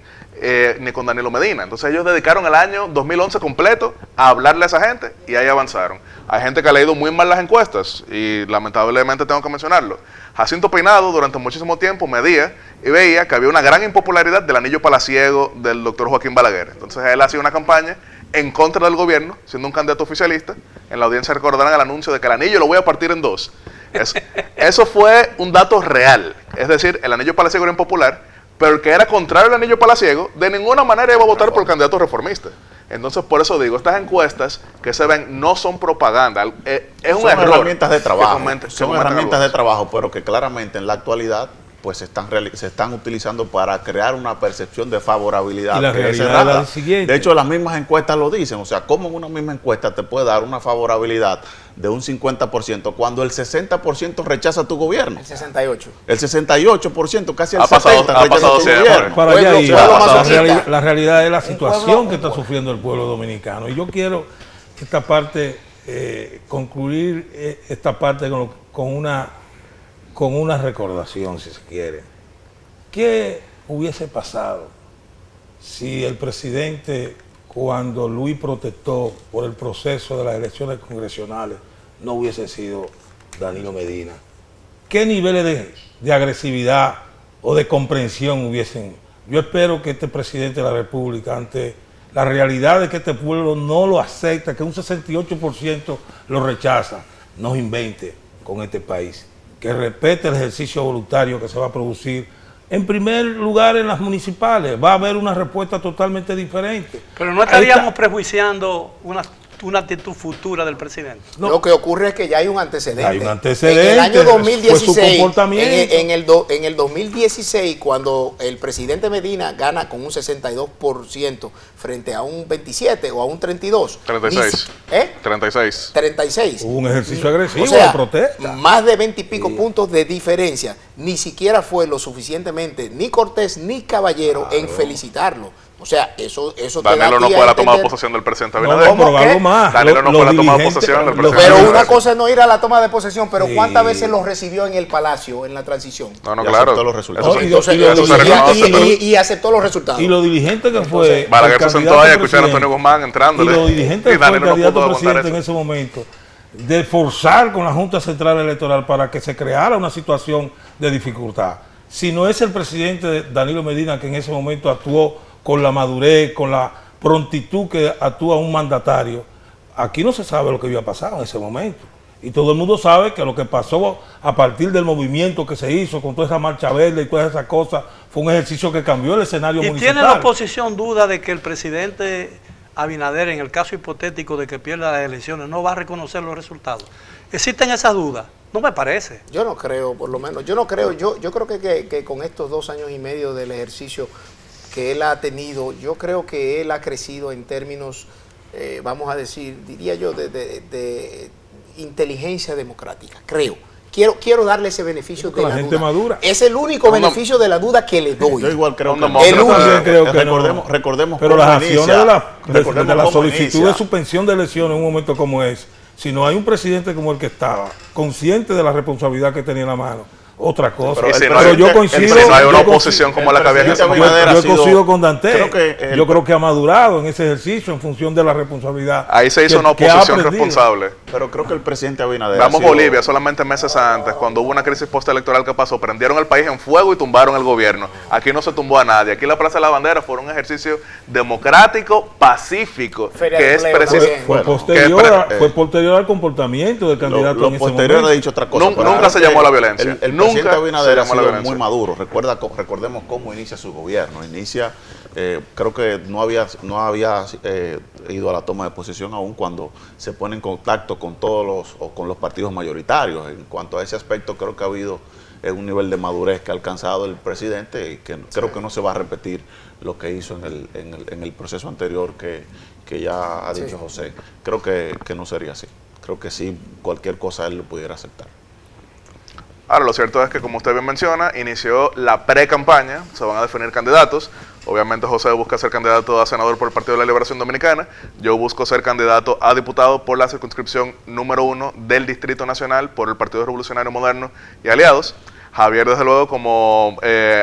ni con Danilo Medina. Entonces ellos dedicaron el año 2011 completo a hablarle a esa gente, y ahí avanzaron. Hay gente que ha leído muy mal las encuestas, y lamentablemente tengo que mencionarlo. Jacinto Peinado durante muchísimo tiempo medía y veía que había una gran impopularidad del anillo palaciego del doctor Joaquín Balaguer. Entonces él hacía una campaña en contra del gobierno, siendo un candidato oficialista. En la audiencia recordarán el anuncio de que el anillo lo voy a partir en dos. Eso fue un dato real. Es decir, el anillo palaciego era impopular, pero el que era contrario al anillo palaciego de ninguna manera iba a votar por el candidato reformista. Entonces, por eso digo, estas encuestas que se ven no son propaganda, es un Son error. herramientas de trabajo, Son herramientas de trabajo, pero que claramente en la actualidad pues se están utilizando para crear una percepción de favorabilidad. Y la que es realidad es errada. la siguiente. De hecho, las mismas encuestas lo dicen, o sea, ¿cómo en una misma encuesta te puede dar una favorabilidad de un 50% cuando el 60% rechaza tu gobierno? El 68. El 68%, casi el Ha pasado 70% rechaza tu siempre. gobierno. Para allá Pueblo, iba. pueblo La masoquista. la realidad es la situación pueblo- que está sufriendo el pueblo dominicano. Y yo quiero esta parte, concluir esta parte con una recordación, si se quiere. ¿Qué hubiese pasado si el presidente, cuando Luis protestó por el proceso de las elecciones congresionales, no hubiese sido Danilo Medina? ¿Qué niveles de agresividad o de comprensión hubiesen? Yo espero que este presidente de la República, ante la realidad de que este pueblo no lo acepta, que un 68% lo rechaza, no invente con este país, que respete el ejercicio voluntario que se va a producir. En primer lugar, en las municipales va a haber una respuesta totalmente diferente. Pero no estaríamos prejuiciando una actitud futura del presidente. No. Lo que ocurre es que ya hay un antecedente. Hay un antecedente, En el año fue 2016, su comportamiento. en el 2016, cuando el presidente Medina gana con un 62% frente a un 27 o a un 32. 36. 36. 36. Hubo un ejercicio agresivo O sea, de protesta. más de 20 y pico puntos de diferencia. Ni siquiera fue lo suficientemente ni cortés ni caballero en felicitarlo. O sea, eso te da Danilo a no ti fue a a la toma de entender. posesión del presidente No, Abinader. pero ¿Qué? algo más. Danilo no fue a la toma de dirigentes- posesión del los- presidente. Pero una cosa es no ir a la toma de posesión, pero Sí. ¿cuántas veces los recibió en el Palacio, en la transición? No, no, Y claro. aceptó los resultados. Eso sí. Entonces, eso se reconoce. y aceptó los resultados. Y lo dirigente que fue. Balaguer el se sentó ahí a escuchar a candidato Antonio Guzmán Y entrándole. lo dirigente Y que fue el Danilo no candidato pudo a aguantar presidente en eso. ese momento. de forzar con la Junta Central Electoral para que se creara una situación de dificultad. Si no es el presidente Danilo Medina, que en ese momento actuó con la madurez, con la prontitud que actúa un mandatario, aquí no se sabe lo que había pasado en ese momento. Y todo el mundo sabe que lo que pasó a partir del movimiento que se hizo con toda esa marcha verde y todas esas cosas fue un ejercicio que cambió el escenario municipal. ¿Y tiene la oposición duda de que el presidente Abinader, en el caso hipotético de que pierda las elecciones, no va a reconocer los resultados? ¿Existen esas dudas? No me parece. Yo no creo, por lo menos. Yo no creo. Yo creo que con estos 2 años y medio del ejercicio que él ha tenido, yo creo que él ha crecido en términos, vamos a decir, diría yo, de inteligencia democrática, creo. Quiero darle ese beneficio de la gente duda. madura. Es el único beneficio de la duda que le doy. Yo igual creo que El único. Creo que no. Recordemos Pero cómo las acciones inicia, de la cómo solicitud inicia. de suspensión de elecciones en un momento como es, si no hay un presidente como el que estaba, consciente de la responsabilidad que tenía en la mano, otra cosa. Pero si no Pero hay- yo coincido. si no hay una yo oposición como la que había en ese presidente momento. Abinader ha Yo sido- coincido con Dante. creo que Yo creo que ha madurado en ese ejercicio en función de la responsabilidad. Ahí se hizo que- una que ha oposición aprendido. responsable. Pero creo que el presidente Abinader Veamos ha sido- Bolivia, solamente meses antes, cuando hubo una crisis postelectoral que pasó, prendieron el país en fuego y tumbaron el gobierno. Aquí no se tumbó a nadie. Aquí la Plaza de la Bandera fue un ejercicio democrático, pacífico, Feria que de es empleo preciso. también. Fue Bueno, posterior al comportamiento del candidato Lo en ese posterior momento. ha dicho otra cosa. Nunca pero se creo llamó a la que violencia. El Nunca presidente se Abinader ha llamó a la sido violencia. muy maduro. Recordemos cómo inicia su gobierno. Creo que no había ido a la toma de posesión aún cuando se pone en contacto con con los partidos mayoritarios. En cuanto a ese aspecto, creo que ha habido un nivel de madurez que ha alcanzado el presidente y que creo que no se va a repetir lo que hizo en el proceso anterior que ya ha dicho José. Creo que no sería así. Creo que sí, cualquier cosa él lo pudiera aceptar. Ahora, lo cierto es que, como usted bien menciona, inició la pre-campaña, se van a definir candidatos. Obviamente José busca ser candidato a senador por el Partido de la Liberación Dominicana. Yo busco ser candidato a diputado por la circunscripción número 1 del Distrito Nacional por el Partido Revolucionario Moderno y Aliados. Javier, desde luego, como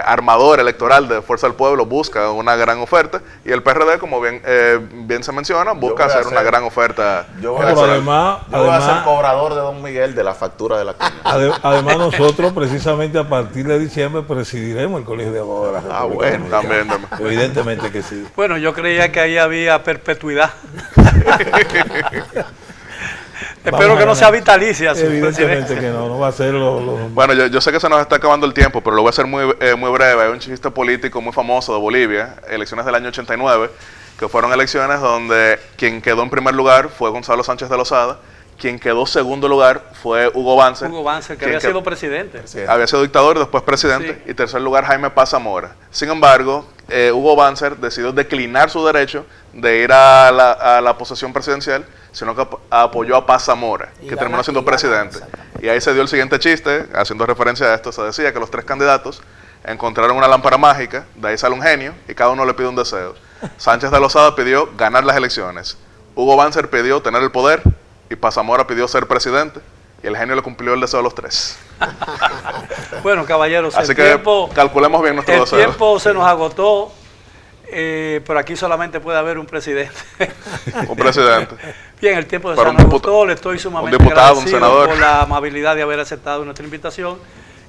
armador electoral de Fuerza del Pueblo, busca una gran oferta. Y el PRD, como bien se menciona, busca voy a hacer una hacer- gran oferta Yo voy a Pero ser- además, yo voy a ser además, cobrador de Don Miguel de la factura de la caña. además nosotros precisamente a partir de diciembre presidiremos el Colegio de Abogados de la República Bueno, también. Dominicana. Evidentemente que sí. Bueno, yo creía que ahí había perpetuidad. Espero que no sea vitalicia, su Evidentemente presidente. que no va a ser lo Bueno, yo sé que se nos está acabando el tiempo, pero lo voy a hacer muy breve. Hay un chiste político muy famoso de Bolivia, elecciones del año 89, que fueron elecciones donde quien quedó en primer lugar fue Gonzalo Sánchez de Lozada, quien quedó segundo lugar fue Hugo Banzer. Hugo Banzer, que quien había sido presidente. había sido dictador y después presidente, Sí. y tercer lugar Jaime Paz Zamora. Sin embargo, Hugo Banzer decidió declinar su derecho de ir a la posesión presidencial, sino que apoyó a Paz Zamora, Y que gana- terminó siendo y gana, presidente. exactamente. Y ahí se dio el siguiente chiste, haciendo referencia a esto, se decía que los 3 candidatos encontraron una lámpara mágica, de ahí sale un genio, y cada uno le pide un deseo. Sánchez de Lozada pidió ganar las elecciones, Hugo Banzer pidió tener el poder, y Paz Zamora pidió ser presidente, y el genio le cumplió el deseo a los 3. Bueno, caballeros, Así el que tiempo, calculemos bien nuestro el deseo. tiempo se nos agotó, pero aquí solamente puede haber un presidente. Un presidente. Bien, el tiempo se Para nos un agotó, le estoy sumamente un diputado, un agradecido senador. por la amabilidad de haber aceptado nuestra invitación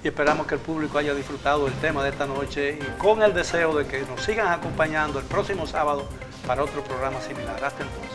y esperamos que el público haya disfrutado del tema de esta noche y con el deseo de que nos sigan acompañando el próximo sábado para otro programa similar. Hasta entonces.